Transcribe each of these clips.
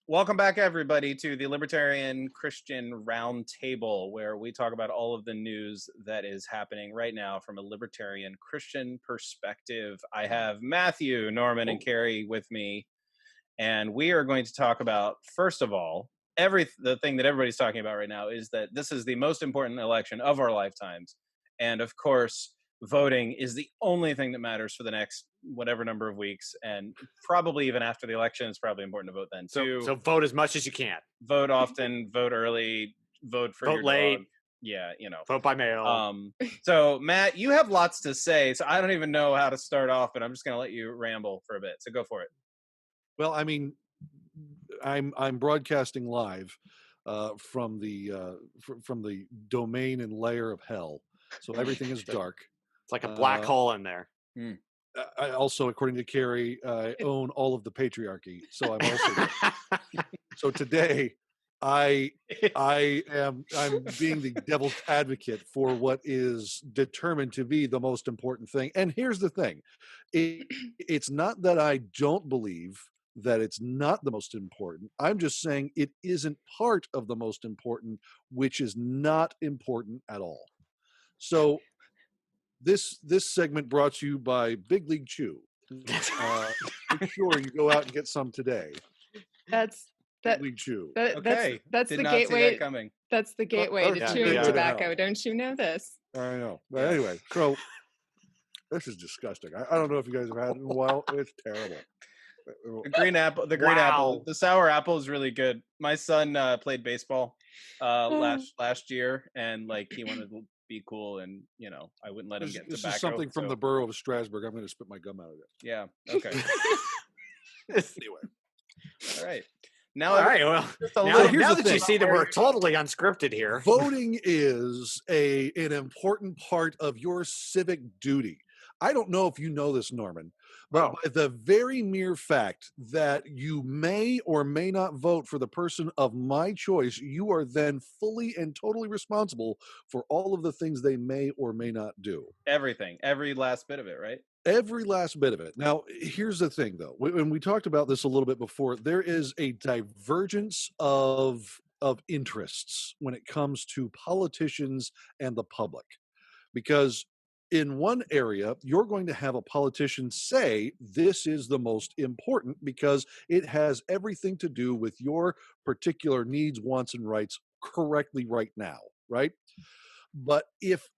Welcome back, everybody, to the Libertarian Christian Roundtable, where we talk about all of the news that is happening right now from a Libertarian Christian perspective. I have Matthew, Norman, and Carrie with me, and we are going to talk about, first of all, the thing that everybody's talking about right now is that this is the most important election of our lifetimes, and of course, voting is the only thing that matters for the next whatever number of weeks, and probably even after the election, it's probably important to vote then too. So vote as much as you can. Vote often, vote early, vote for Vote your late. dog. Yeah, Vote by mail. So Matt, you have lots to say, so I don't even know how to start off, but I'm just going to let you ramble for a bit. So go for it. Well, I mean, I'm broadcasting live from the domain and layer of hell, so everything is dark. It's like a black hole in there. I also, according to Carrie, I own all of the patriarchy, so I'm also so today I'm being the devil's advocate for what is determined to be the most important thing. And here's the thing, it's not that I don't believe that it's not the most important. I'm just saying it isn't part of the most important, which is not important at all. So this segment brought to you by Big League Chew. Make sure you go out and get some today. That's Big League Chew. Okay. That's Did the not see gateway. that coming. That's the gateway to yeah, chewing yeah, tobacco. I know. Don't you know this? I know. But anyway, so this is disgusting. I don't know if you guys have had it in a while. It's terrible. The green apple, the sour apple is really good. My son played baseball last year, and like he wanted to be cool, and I wouldn't let him get This tobacco. is something from the borough of Strasbourg. I'm going to spit my gum out of it. Yeah. Okay. Anyway. All right. All right. Well, now that you see that we're totally unscripted here, voting is an important part of your civic duty. I don't know if you know this, Norman, but by the very mere fact that you may or may not vote for the person of my choice, you are then fully and totally responsible for all of the things they may or may not do. Everything, every last bit of it, right? Every last bit of it. Now, here's the thing, though. When we talked about this a little bit before, there is a divergence of interests when it comes to politicians and the public, because in one area, you're going to have a politician say this is the most important because it has everything to do with your particular needs, wants, and rights correctly right now, right? But if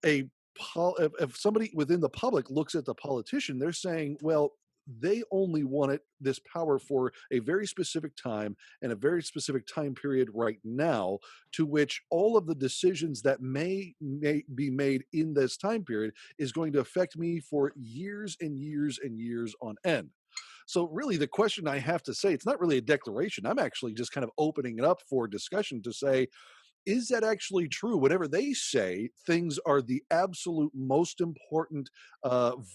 somebody within the public looks at the politician, they're saying, well, they only wanted this power for a very specific time and a very specific time period right now, to which all of the decisions that may be made in this time period is going to affect me for years and years and years on end. So really the question I have to say, it's not really a declaration. I'm actually just kind of opening it up for discussion to say, is that actually true? Whatever they say, things are the absolute most important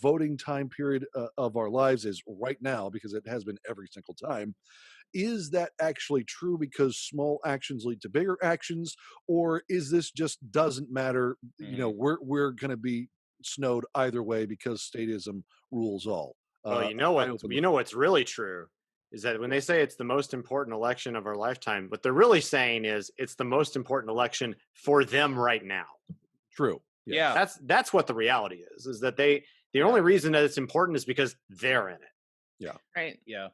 voting time period of our lives is right now, because it has been every single time. Is that actually true because small actions lead to bigger actions, or is this just doesn't matter? We're going to be snowed either way because statism rules all. Well, what's really true is that when they say it's the most important election of our lifetime, what they're really saying is it's the most important election for them right now. True. Yes. Yeah. That's what the reality is that the only reason that it's important is because they're in it. Yeah. Right. Yeah.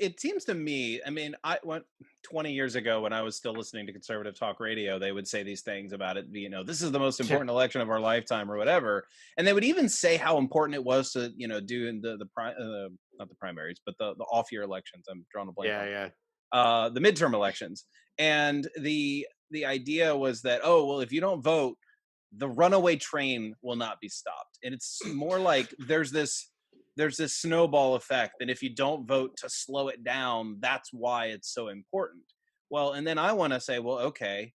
It seems to me, I mean, I went 20 years ago when I was still listening to conservative talk radio, they would say these things about it, this is the most important election of our lifetime or whatever. And they would even say how important it was to, do in not the primaries, but the off year elections. I'm drawing a blank. The midterm elections. And the idea was that, if you don't vote, the runaway train will not be stopped. And it's more like there's this snowball effect that if you don't vote to slow it down, that's why it's so important. Well, and then I want to say, well, okay,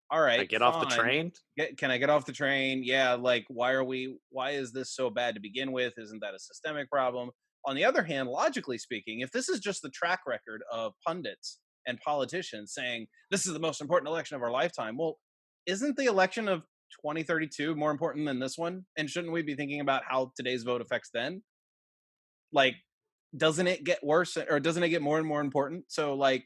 all right, get off the train. Can I get off the train? Yeah, like why is this so bad to begin with? Isn't that a systemic problem? On the other hand, logically speaking, if this is just the track record of pundits and politicians saying this is the most important election of our lifetime, well, isn't the election of 2032 more important than this one? And shouldn't we be thinking about how today's vote affects then? Like, doesn't it get worse, or doesn't it get more and more important? So like,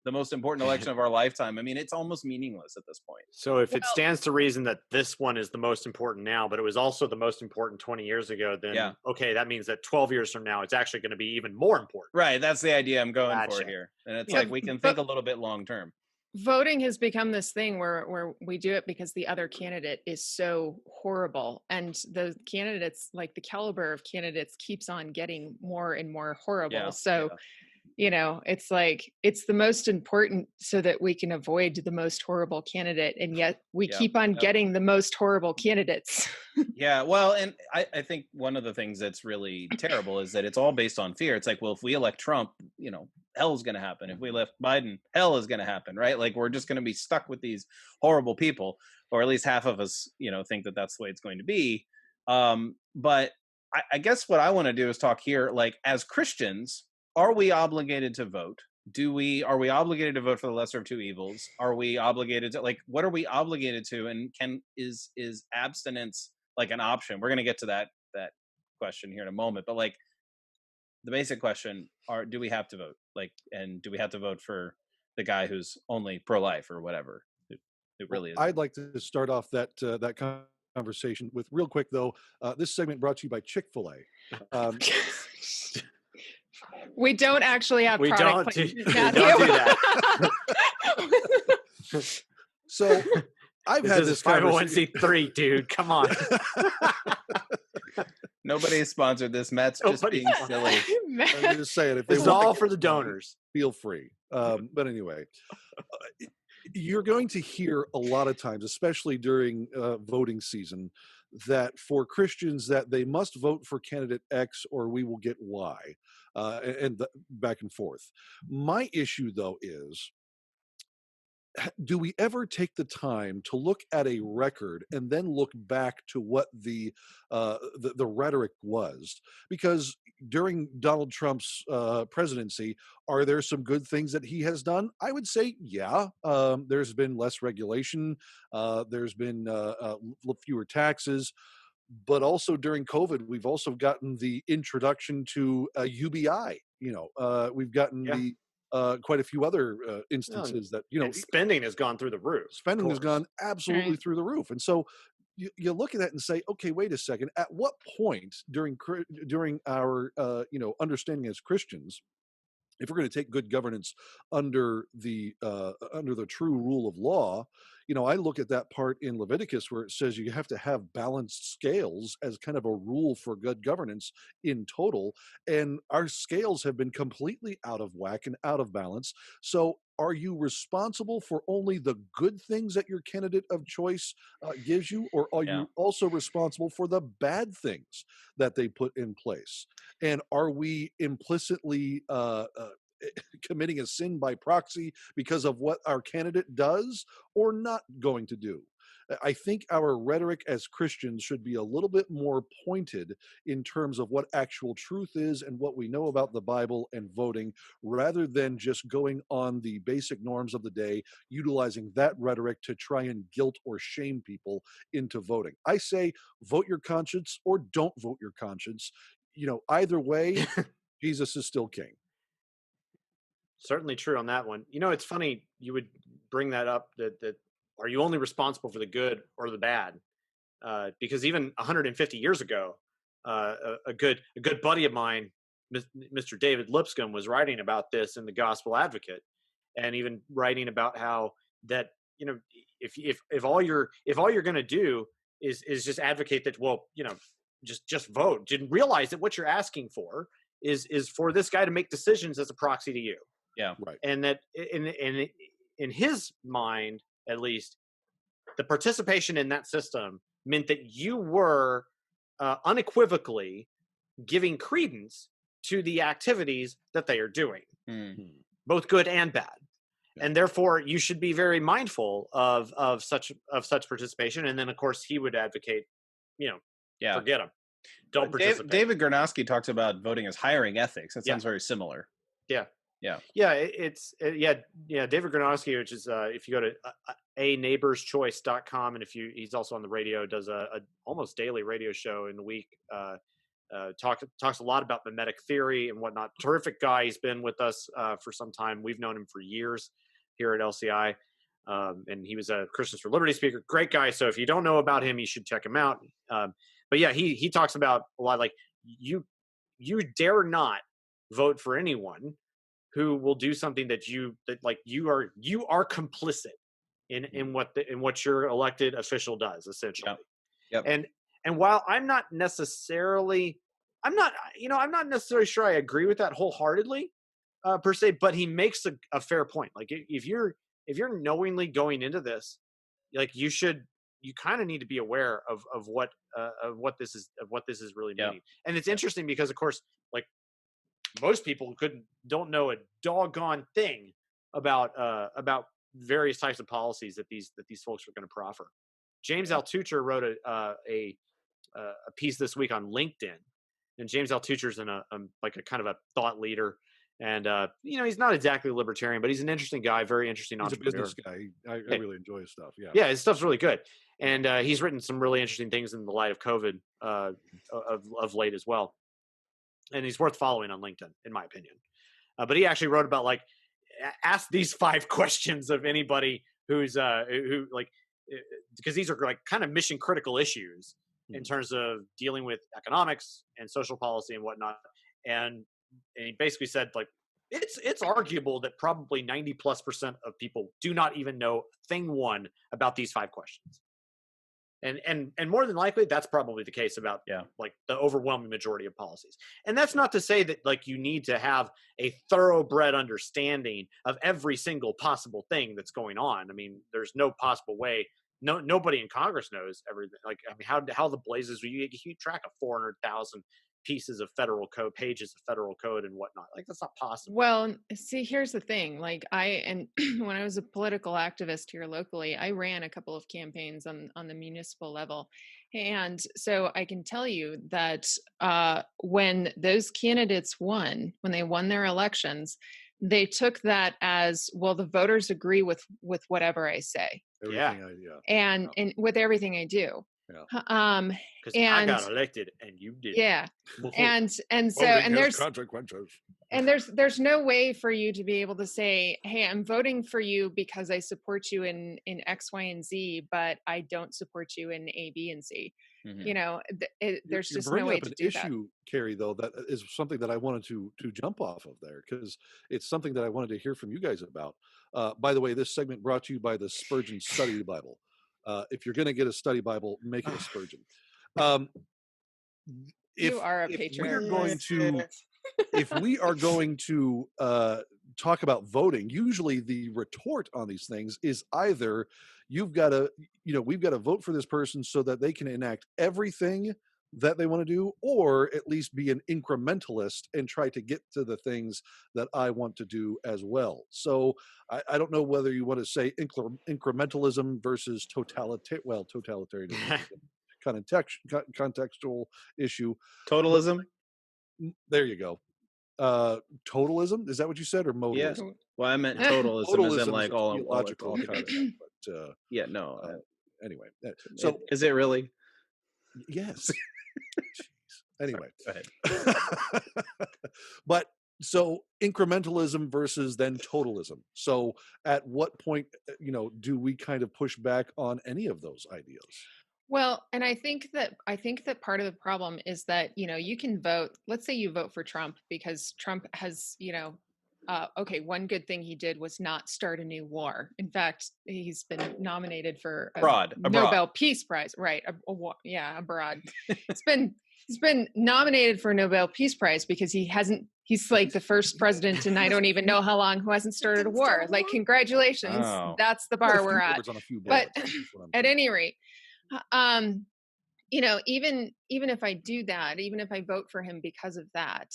the most important election of our lifetime, I mean, it's almost meaningless at this point. So if it Well- stands to reason that this one is the most important now, but it was also the most important 20 years ago, then Yeah. okay, that means that 12 years from now, it's actually going to be even more important. Right, that's the idea I'm going for Gotcha. here. And it's Yeah, like we can think a little bit long term. Voting has become this thing where we do it because the other candidate is so horrible, and the candidates, like the caliber of candidates, keeps on getting more and more horrible. Yeah, So yeah. it's like it's the most important so that we can avoid the most horrible candidate, and yet we Yeah, keep on yeah. getting the most horrible candidates. Yeah, well, and I think one of the things that's really terrible is that it's all based on fear. It's like, well, if we elect Trump, hell's going to happen. If we elect Biden, hell is going to happen, right? Like, we're just going to be stuck with these horrible people, or at least half of us, think that that's the way it's going to be. But I guess what I want to do is talk here, like, as Christians, are we obligated to vote? Are we obligated to vote for the lesser of two evils? Are we obligated to, like, what are we obligated to? And is abstinence like an option? We're going to get to that question here in a moment, but like the basic question do we have to vote? Like, and do we have to vote for the guy who's only pro-life or whatever? It really is. I'd like to start off that conversation with, real quick though, this segment brought to you by Chick-fil-A. We don't actually have We product don't do- placement, we don't do Matthew. So I've had This this is conversation. 501c3, dude. Come on. Nobody has sponsored this. Matt's just Nobody being sponsored. silly. I'm just saying, if they It's want all to for the donors. feel free. But anyway, you're going to hear a lot of times, especially during voting season, that for Christians that they must vote for candidate X or we will get Y, and back and forth. My issue though is, do we ever take the time to look at a record and then look back to what the rhetoric was? Because during Donald Trump's presidency, are there some good things that he has done? I would say, yeah. There's been less regulation. There's been fewer taxes. But also during COVID, we've also gotten the introduction to UBI. We've gotten Yeah. the quite a few other instances that And spending has gone through the roof. spending has of course. gone absolutely Right. through the roof. And so you look at that and say, okay, wait a second. At what point during our understanding as Christians, if we're going to take good governance under the true rule of law, I look at that part in Leviticus where it says you have to have balanced scales as kind of a rule for good governance in total, and our scales have been completely out of whack and out of balance. So are you responsible for only the good things that your candidate of choice gives you, or are Yeah. you also responsible for the bad things that they put in place? And are we implicitly committing a sin by proxy because of what our candidate does or not going to do? I think our rhetoric as Christians should be a little bit more pointed in terms of what actual truth is and what we know about the Bible and voting, rather than just going on the basic norms of the day, utilizing that rhetoric to try and guilt or shame people into voting. I say vote your conscience or don't vote your conscience. Either way, Jesus is still king. Certainly true on that one. It's funny you would bring that up, that are you only responsible for the good or the bad? Because even 150 years ago, a good buddy of mine, Mr. David Lipscomb, was writing about this in the Gospel Advocate, and even writing about how that if all you're going to do is just advocate that, well, just vote, didn't realize that what you're asking for is for this guy to make decisions as a proxy to you. Yeah. Right. And that in his mind, at least, the participation in that system meant that you were unequivocally giving credence to the activities that they are doing, both good and bad. Yeah. And therefore, you should be very mindful of such participation. And then, of course, he would advocate, forget them, don't participate. David Gronowski talks about voting as hiring ethics. That sounds very similar. Yeah. Yeah. David Gronowski, which is if you go to aneighborschoice.com, and he's also on the radio, does a almost daily radio show in the week talks a lot about mimetic theory and whatnot. Terrific guy. He's been with us for some time. We've known him for years here at LCI. And he was a Christians for Liberty speaker. Great guy. So if you don't know about him, you should check him out. But yeah, he talks about a lot, like you dare not vote for anyone who will do something that you are complicit in what your elected official does, essentially. Yep. And while I'm not necessarily sure I agree with that wholeheartedly, per se, but he makes a fair point. Like if you're knowingly going into this, like you kind of need to be aware of what this is really meaning. And it's interesting because, of course, like most people don't know a doggone thing about various types of policies that these folks are going to proffer. James Altucher wrote a piece this week on LinkedIn, and James Altucher's in a kind of a thought leader. And he's not exactly a libertarian, but he's an interesting guy, very interesing entrepreneur. He's a business guy. I really enjoy his stuff. Yeah, his stuff's really good, and he's written some really interesting things in the light of COVID of late as well. And he's worth following on LinkedIn, in my opinion. But he actually wrote about ask these 5 questions of anybody because these are like kind of mission critical issues in terms of dealing with economics and social policy and whatnot. And he basically said, like, it's arguable that probably 90+% of people do not even know thing one about these 5 questions. And more than likely, that's probably the case about like the overwhelming majority of policies. And that's not to say that like you need to have a thoroughbred understanding of every single possible thing that's going on. I mean, there's no possible way. Nobody in Congress knows everything. Like, I mean, how the blazes will you keep track of 400,000 pieces of federal code, pages of federal code and whatnot? Like, that's not possible. Well, see, here's the thing. Like when I was a political activist here locally, I ran a couple of campaigns on the municipal level. And so I can tell you that when those candidates won their elections, they took that as, well, the voters agree with whatever I say. And with everything I do. Because I got elected and you did. Yeah. And so and there's consequences. And there's no way for you to be able to say, hey, I'm voting for you because I support you in X, Y, and Z, but I don't support you in A, B, and C. Mm-hmm. There's just no way to do that. Issue, Carrie, though, that is something that I wanted to jump off of there, because it's something that I wanted to hear from you guys about. By the way, this segment brought to you by the Spurgeon Study Bible. If you're going to get a study Bible, make it a Spurgeon. You are a patriot. If we are going to talk about voting, usually the retort on these things is either we've got to vote for this person so that they can enact everything that they want to do, or at least be an incrementalist and try to get to the things that I want to do as well. So I don't know whether you want to say incrementalism versus totalitarianism, contextual issue. Totalism. There you go. Totalism, is that what you said, or modalism? Yeah. Well, I meant totalism as in like all logical. Anyway, so is it really? Yes. Anyway, go ahead. But so incrementalism versus then totalism. So at what point, do we kind of push back on any of those ideas? Well, and I think that part of the problem is that, you can vote. Let's say you vote for Trump because Trump has, one good thing he did was not start a new war. In fact, he's been nominated for a Nobel Peace Prize, right? Abroad. He's been nominated for a Nobel Peace Prize because he's like the first president, and I don't even know how long, who hasn't started a war. Like, congratulations. Oh. That's the bar we're at. But at any rate, even if I do that, even if I vote for him because of that,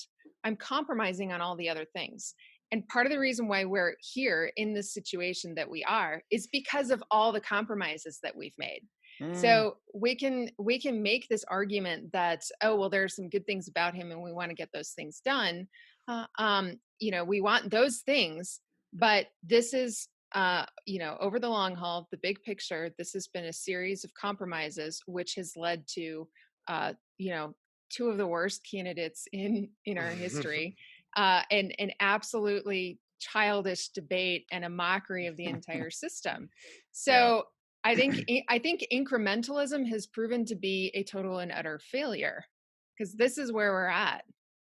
I'm compromising on all the other things. And part of the reason why we're here in this situation that we are is because of all the compromises that we've made. So we can make this argument that, oh, well, there are some good things about him and we want to get those things done. We want those things, but this is, over the long haul, the big picture, this has been a series of compromises, which has led to, two of the worst candidates in our history, and an absolutely childish debate and a mockery of the entire system. So I think incrementalism has proven to be a total and utter failure, because this is where we're at.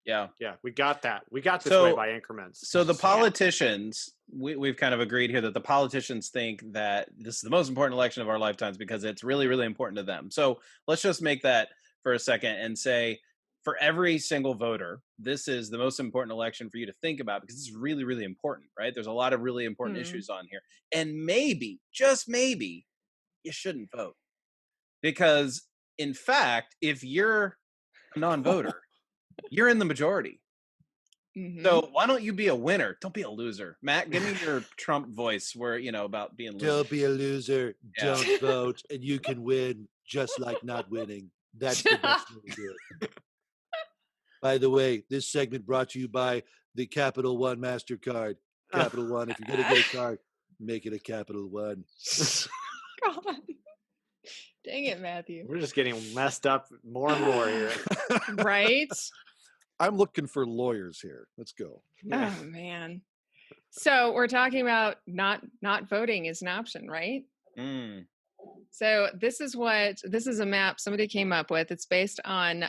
Yeah. Yeah, we got that. We got this way by increments. So the politicians, we've kind of agreed here that the politicians think that this is the most important election of our lifetimes because it's really, really important to them. So let's just make that for a second and say, for every single voter, this is the most important election for you to think about because it's really, really important, right? There's a lot of really important issues on here. And maybe, just maybe, you shouldn't vote. Because, in fact, if you're a non-voter, you're in the majority. So why don't you be a winner? Don't be a loser. Matt, give me your Trump voice where, about being loser. Don't be a loser. Yeah. Don't vote, and you can win just like not winning. That's the best way to do it. By the way, this segment brought to you by the Capital One MasterCard. Capital One, if you're going to get a card, make it a Capital One. God. Dang it, Matthew. We're just getting messed up more and more here. Right? I'm looking for lawyers here. Let's go. Yeah. Oh, man. So we're talking about not voting is an option, right? So this is a map somebody came up with. It's based on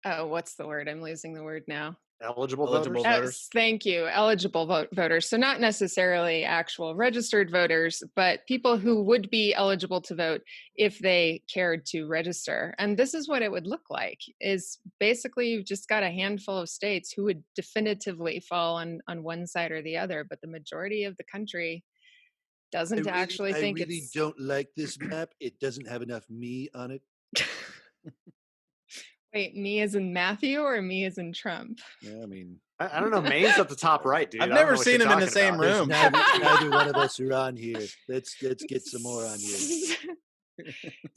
what's the word? I'm losing the word now. Eligible Eligible voters? voters. Thank you. Eligible voters. So not necessarily actual registered voters, but people who would be eligible to vote if they cared to register. And this is what it would look like, is basically you've just got a handful of states who would definitively fall on one side or the other, but the majority of the country doesn't actually think I really don't like this map. It doesn't have enough me on it. Wait, me as in Matthew or me as in Trump? Yeah, I mean, I don't know. Maine's at the top right, dude. I've I don't know never what seen you're him in the talking same about. room. neither one of us are on here. Let's get some more on here.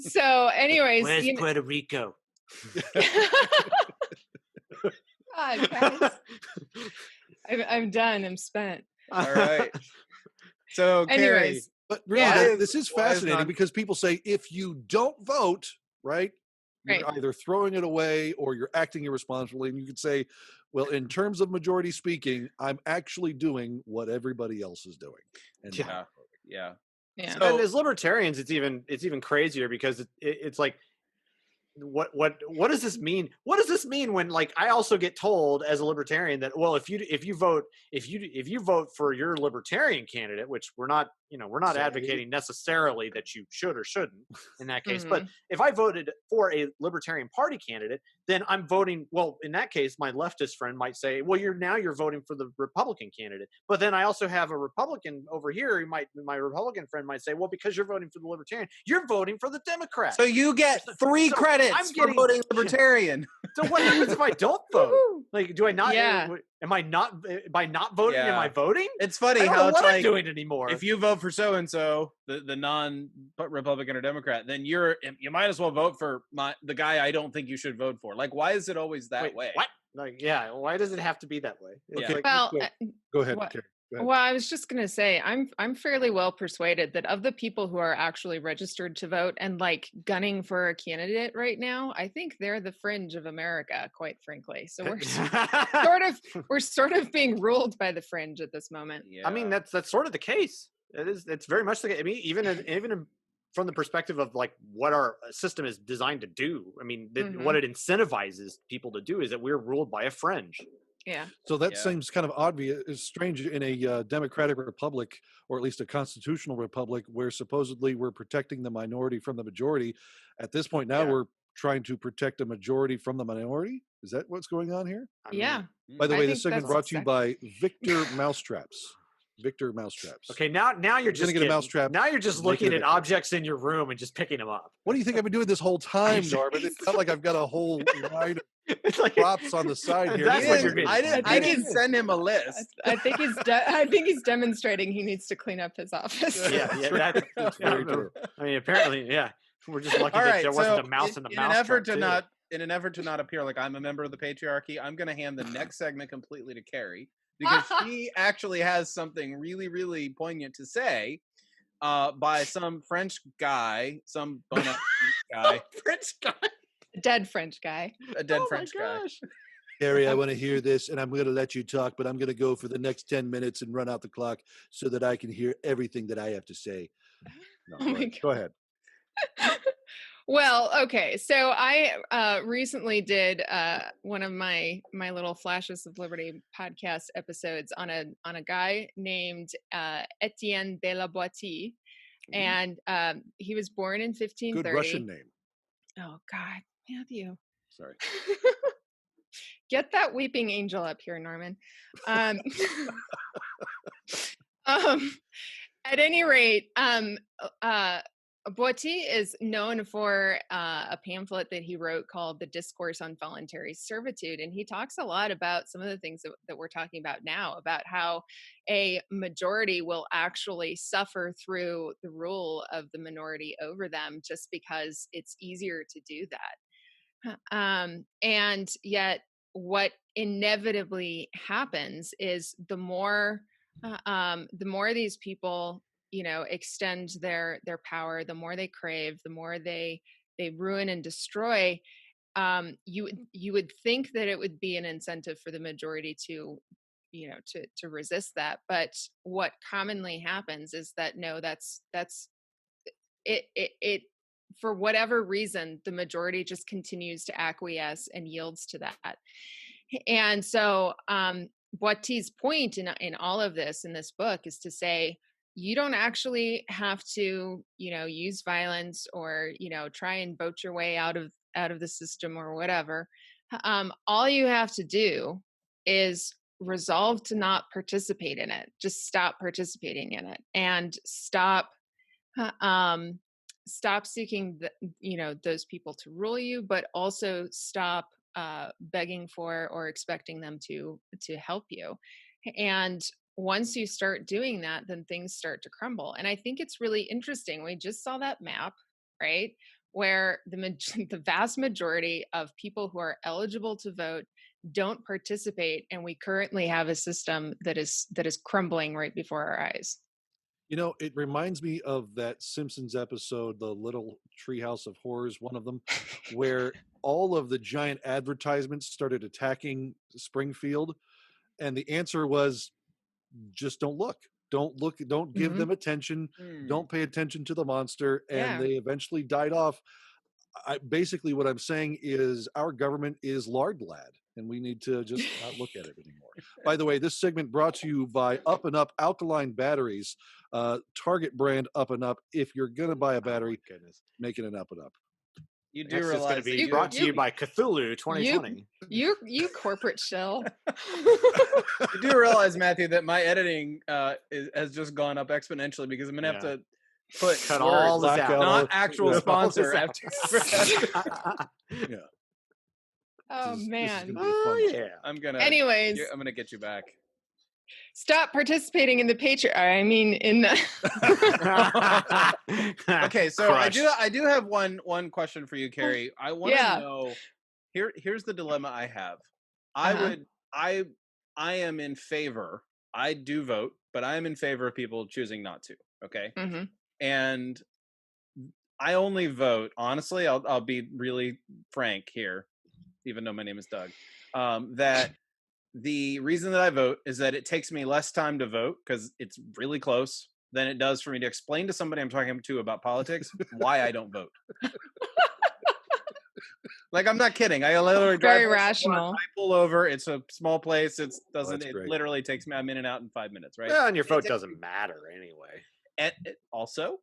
So anyways, Where's Puerto Rico? God, guys. I'm done. I'm spent. All right. So, Carrie, Anyways, But really, Yeah. this is why is fascinating not- because people say if you don't vote, right, you're Right. either throwing it away or you're acting irresponsibly. And you could say, well, in terms of majority speaking, I'm actually doing what everybody else is doing. And Yeah. not yeah. yeah. So- And as libertarians, it's even crazier because it's like, what does this mean? What does this mean when, like, I also get told as a libertarian that, well, if you vote for your libertarian candidate, which we're not advocating necessarily that you should or shouldn't in that case, but if I voted for a Libertarian Party candidate, then I'm voting. Well, in that case, my leftist friend might say, well, you're voting for the Republican candidate, but then I also have a Republican over here. My Republican friend might say, well, because you're voting for the Libertarian, you're voting for the Democrat. So you get 3 So credits I'm for getting- voting libertarian. So what happens if I don't vote? Woo! Like, do I not? Yeah. Am I not? By not voting, am Yeah. I voting? It's I funny don't how know it's what I'm like, doing anymore. if you vote for so-and-so, the non-Republican or Democrat, then you might as well vote for the guy I don't think you should vote for. Like, why is it always that Wait, way? What? Like, yeah. Why does it have to be that way? It's Yeah. like- Well, Go ahead, What- Carrie. Go ahead. well, I was just going to say, I'm fairly well persuaded that of the people who are actually registered to vote and like gunning for a candidate right now, I think they're the fringe of America, quite frankly. So we're sort of being ruled by the fringe at this moment. Yeah. I mean, that's sort of the case. It's very much the case. I mean, even from the perspective of like what our system is designed to do. I mean, what it incentivizes people to do is that we're ruled by a fringe. Yeah. So that Yeah. seems kind of obvious, strange in a democratic republic, or at least a constitutional republic, where supposedly we're protecting the minority from the majority. At this point now, Yeah. we're trying to protect a majority from the minority. Is that what's going on here? I mean, Yeah. By the I way, think this segment that's brought to you by Victor Mousetraps. Victor Mousetraps. Okay, now you're You're just gonna get a mousetrap, Now you're just make it looking a at victim. objects in your room and just picking them up. What do you think I've been doing this whole time, Norman? It's not like I've got a whole line of It's like props on the side here. That's what you're getting. I didn't send him a list. I think he's demonstrating he needs to clean up his office. Yeah, That's very true. I mean, apparently, yeah. We're just lucky All that right, there wasn't so a mouse in the in mouse an effort truck, to too. not appear like I'm a member of the patriarchy, I'm going to hand the next segment completely to Carrie because she actually has something really, really poignant to say. by some French guy, some Bon Appetit guy, French guy. A dead French guy. a dead Oh my French guy. gosh. Harry, I want to hear this, and I'm going to let you talk, but I'm going to go for the next 10 minutes and run out the clock so that I can hear everything that I have to say. No, Oh go my ahead. Go ahead. Well, okay. So I recently did one of my little Flashes of Liberty podcast episodes on a guy named Etienne de la Boétie, and he was born in 1530. Good Russian name. Oh God, Matthew. Sorry. Get that weeping angel up here, Norman. At any rate, Boétie is known for a pamphlet that he wrote called The Discourse on Voluntary Servitude. And he talks a lot about some of the things that we're talking about now, about how a majority will actually suffer through the rule of the minority over them just because it's easier to do that. And yet what inevitably happens is the more these people extend their power, the more they crave, the more they ruin and destroy. You would think that it would be an incentive for the majority to resist that, but what commonly happens is that no, that's it for whatever reason, the majority just continues to acquiesce and yields to that. And so Boétie's point in all of this in this book is to say, you don't actually have to, use violence or, try and vote your way out of the system or whatever. All you have to do is resolve to not participate in it. Just stop participating in it and stop seeking those people to rule you, but also stop begging for or expecting them to help you. And once you start doing that, then things start to crumble. And I think it's really interesting. We just saw that map, right, where the vast majority of people who are eligible to vote don't participate, and we currently have a system that is crumbling right before our eyes. It reminds me of that Simpsons episode, The Little Treehouse of Horrors, one of them, where all of the giant advertisements started attacking Springfield. And the answer was, just don't look. Don't look. Don't give them attention. Don't pay attention to the monster. And they eventually died off. Basically, what I'm saying is our government is lard lad, and we need to just not look at it anymore. By the way, this segment brought to you by Up and Up alkaline batteries, Target brand Up and Up. If you're gonna buy a battery, make it an Up and Up. You do Next is going realize to be brought to you by Cthulhu 2020. You corporate shell. You do realize, Matthew, that my editing has just gone up exponentially because I'm gonna have to cut all this out. Not actual sponsor. Yeah. Oh man. Yeah. I'm gonna. Anyways, I'm gonna get you back. Stop participating in the Patreon. I mean, in the. Okay, so I do have one question for you, Carrie. I want to know. Here's the dilemma I have. I am in favor. I do vote, but I am in favor of people choosing not to. Okay. Mm-hmm. And I only vote, honestly, I'll be really frank here, even though my name is Doug, that the reason that I vote is that it takes me less time to vote because it's really close than it does for me to explain to somebody I'm talking to about politics why I don't vote. Like, I'm not kidding. I literally very drive rational. I pull over. It's a small place. It great. literally takes me. I'm in and out in 5 minutes, right? Yeah, and your vote doesn't matter anyway. And also,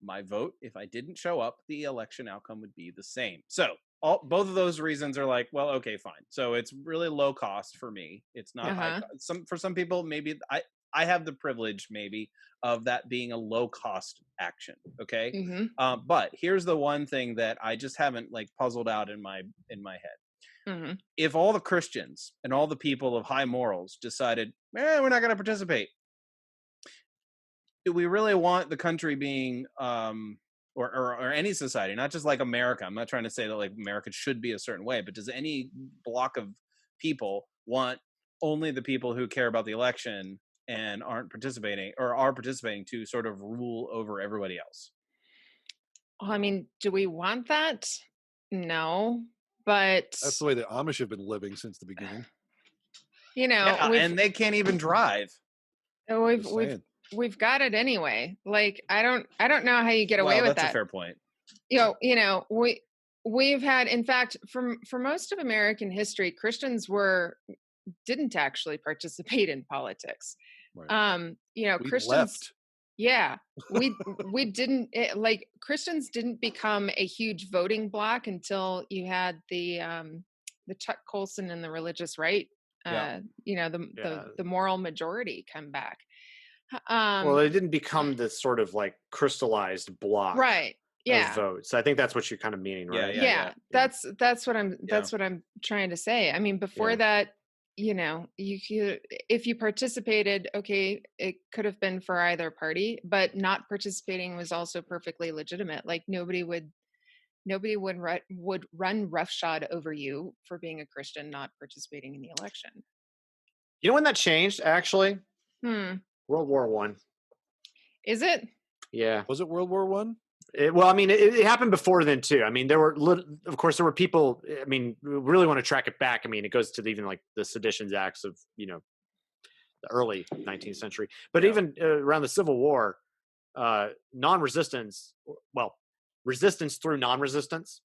my vote, if I didn't show up, the election outcome would be the same. So both of those reasons are like, well, okay, fine. So it's really low cost for me. It's not high cost. For some people, maybe I have the privilege maybe of that being a low cost action. Okay. Mm-hmm. But here's the one thing that I just haven't puzzled out in my head. Mm-hmm. If all the Christians and all the people of high morals decided, we're not going to participate, do we really want the country being or any society, not just like America? I'm not trying to say that America should be a certain way, but does any block of people want only the people who care about the election and aren't participating or are participating to sort of rule over everybody else. Well, I mean, do we want that? No, but That's the way the Amish have been living since the beginning. you know, Yeah, and they can't even drive. we've Just we've saying. we've got it anyway. Like I don't know how you get away Well, with that's a that. fair point. We've had, in fact, for most of American history, Christians didn't actually participate in politics. Right. We Christians, left. yeah, we didn't like Christians didn't become a huge voting bloc until you had the Chuck Colson and the religious right, Yeah. the moral majority come back. Well, it didn't become this sort of like crystallized block Right. Yeah. of votes. I think that's what you're kind of meaning, right? Yeah. That's what I'm trying to say. I mean, before that, if you participated, okay, it could have been for either party, but not participating was also perfectly legitimate. Like nobody would run roughshod over you for being a Christian not participating in the election. You know when that changed, actually? World War One. Is it? Yeah. Was it World War One? Well, I mean, it happened before then too. I mean, there were people. I mean, we really want to track it back. I mean, it goes to even like the Seditions Acts of the early 19th century. But even around the Civil War, non-resistance, resistance through non-resistance,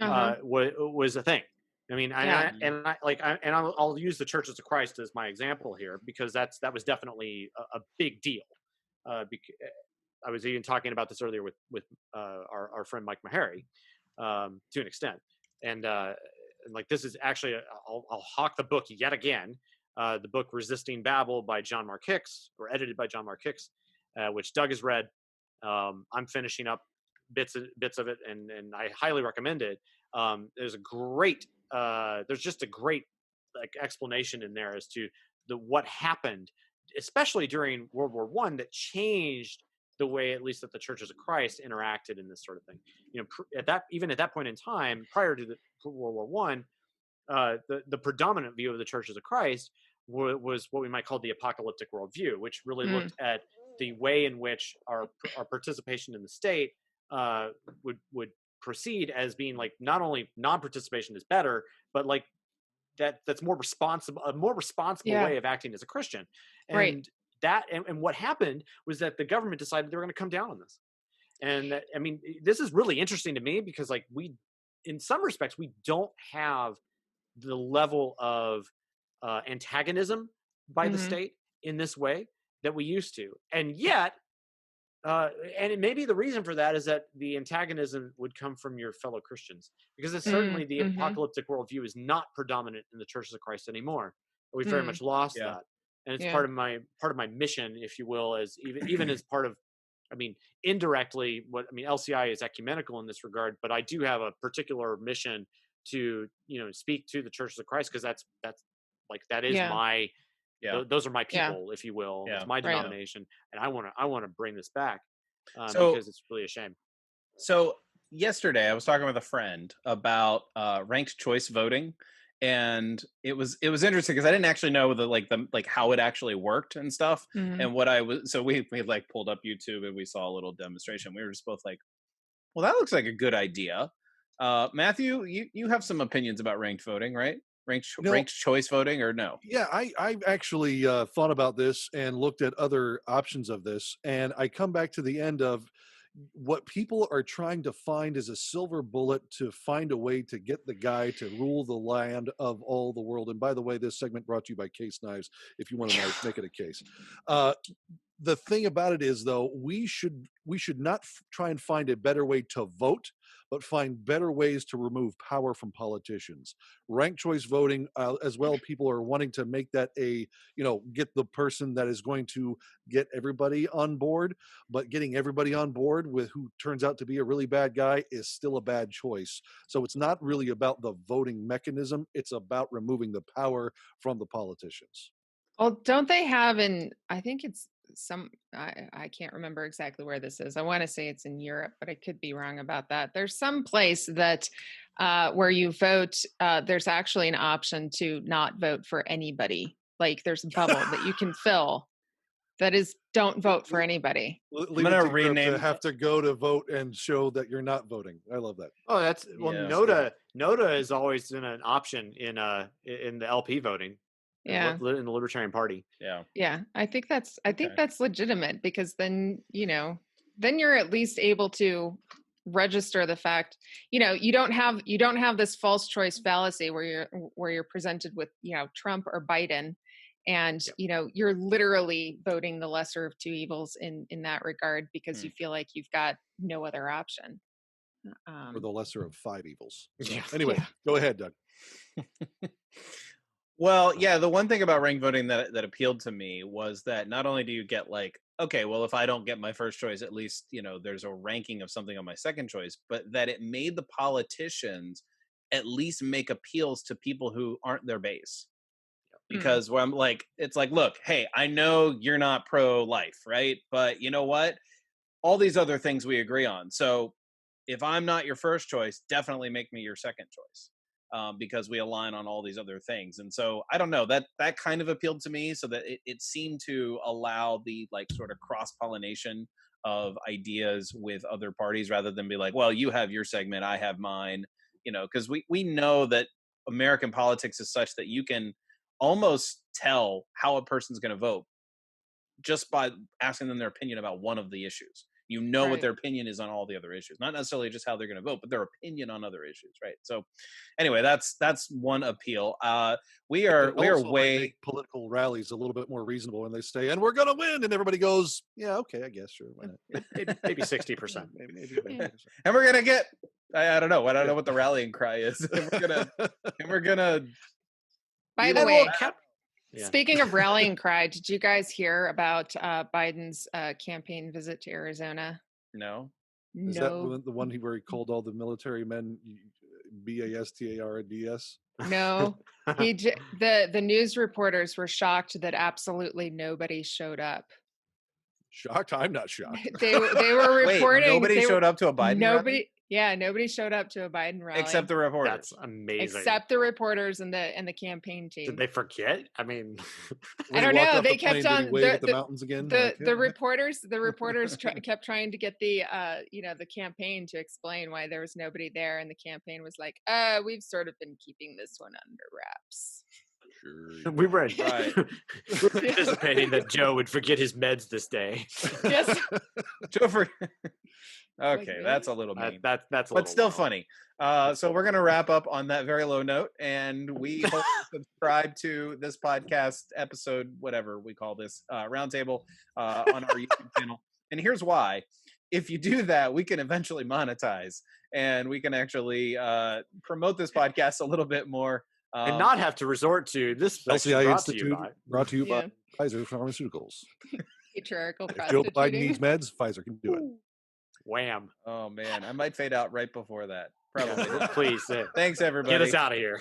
was a thing. I mean, I'll use the Churches of Christ as my example here because that was definitely a big deal. I was even talking about this earlier with our friend Mike Meharry, to an extent, and like this is actually I'll hawk the book yet again, the book Resisting Babel by John Mark Hicks, or edited by John Mark Hicks, which Doug has read. I'm finishing up bits of it, and I highly recommend it. There's just a great like explanation in there as to what happened, especially during World War One, that changed the way, at least that the Churches of Christ interacted in this sort of thing. At that point in time, prior to the World War One, the predominant view of the Churches of Christ was what we might call the apocalyptic worldview, which really looked at the way in which our participation in the state would proceed as being like not only non-participation is better, but like that's a more responsible way of acting as a Christian. And right. And what happened was that the government decided they were going to come down on this. And I mean, this is really interesting to me because like in some respects, we don't have the level of antagonism by the state in this way that we used to. And yet, and it may be the reason for that is that the antagonism would come from your fellow Christians, because it's certainly the apocalyptic worldview is not predominant in the Churches of Christ anymore. We've very much lost that. And it's part of my mission, if you will, as even as part of, I mean, indirectly, LCI is ecumenical in this regard, but I do have a particular mission to, speak to the Churches of Christ, because that is my, those are my people, if you will. It's my denomination, and I want to bring this back because it's really a shame. So yesterday I was talking with a friend about ranked choice voting. And it was interesting because I didn't actually know the how it actually worked and stuff. And what we like pulled up YouTube and we saw a little demonstration. We were just both like, well, that looks like a good idea. Matthew, you have some opinions about ranked voting, right? Ranked choice voting, or no? Yeah, I actually thought about this and looked at other options of this, and I come back to the end of what people are trying to find is a silver bullet to find a way to get the guy to rule the land of all the world. And by the way, this segment brought to you by Case Knives, if you want to make it a case. The thing about it is, though, we should not try and find a better way to vote, but find better ways to remove power from politicians. Ranked choice voting, as well, people are wanting to make that get the person that is going to get everybody on board, but getting everybody on board with who turns out to be a really bad guy is still a bad choice. So it's not really about the voting mechanism. It's about removing the power from the politicians. Well, don't they have I think it's I can't remember exactly where this is. I want to say it's in Europe, but I could be wrong about that. There's some place that where you vote, there's actually an option to not vote for anybody. like there's a bubble that you can fill. That is, don't vote for anybody. Leave gonna it to Europe rename to have to go to vote and show that you're not voting. I love that. Oh, that's well. Yeah. NOTA has always been an option in the LP voting. Yeah. In the Libertarian Party. Yeah. Yeah, I think that's Okay. legitimate, because then, then you're at least able to register the fact, you don't have this false choice fallacy where you're presented with, Trump or Biden, and you're literally voting the lesser of two evils in that regard, because you feel like you've got no other option. Or the lesser of five evils. Yeah. Anyway, go ahead, Doug. Well, yeah, the one thing about ranked voting that appealed to me was that not only do you get like, okay, well, if I don't get my first choice, at least, there's a ranking of something on my second choice, but that it made the politicians at least make appeals to people who aren't their base. Because where I'm like, it's like, look, hey, I know you're not pro-life, right? But you know what? All these other things we agree on. So if I'm not your first choice, definitely make me your second choice. Because we align on all these other things. And so I don't know, that kind of appealed to me, so that it seemed to allow the like sort of cross-pollination of ideas with other parties, rather than be like, well, you have your segment, I have mine, because we know that American politics is such that you can almost tell how a person's going to vote just by asking them their opinion about one of the issues. What Right. their opinion is on all the other issues, not necessarily just how they're going to vote, but their opinion on other issues, right? So anyway, that's one appeal. We are Also way make political rallies a little bit more reasonable when they say, and we're going to win, and everybody goes, yeah, okay, I guess, sure, why not? Maybe 60%. Maybe. and we're gonna get I don't know what the rallying cry is. we're gonna By the and way, Yeah. speaking of rallying cry, did you guys hear about Biden's campaign visit to Arizona? no. Is No, that the one where he called all the military men BASTARDS? no. The news reporters were shocked that absolutely nobody showed up. Shocked? I'm not shocked. They were reporting. Wait, nobody showed up to a Biden rally? Nobody showed up to a Biden rally Except the reporters. That's amazing. except the reporters and the campaign team. Did they forget? I mean, I don't know. They kept on wave at the mountains again. The reporters kept trying to get the the campaign to explain why there was nobody there, and the campaign was like, we've sort of been keeping this one under wraps. Sure. we were Right. anticipating that Joe would forget his meds this day. Yes. Okay, Like, that's a little mean. That's a But little still low. funny. So we're going to wrap up on that very low note, and we hope you subscribe to this podcast episode, whatever we call this, roundtable, on our YouTube channel. And here's why. If you do that, we can eventually monetize, and we can actually promote this podcast a little bit more. And not have to resort to this section LCI brought to you Institute by. brought to you Yeah. by Pfizer Pharmaceuticals. Patriarchal If Joe Biden prostituting. needs meds, Pfizer can do it. Wham. Oh, man. I might fade out right before that. Probably. Please. Thanks, everybody. Get us out of here.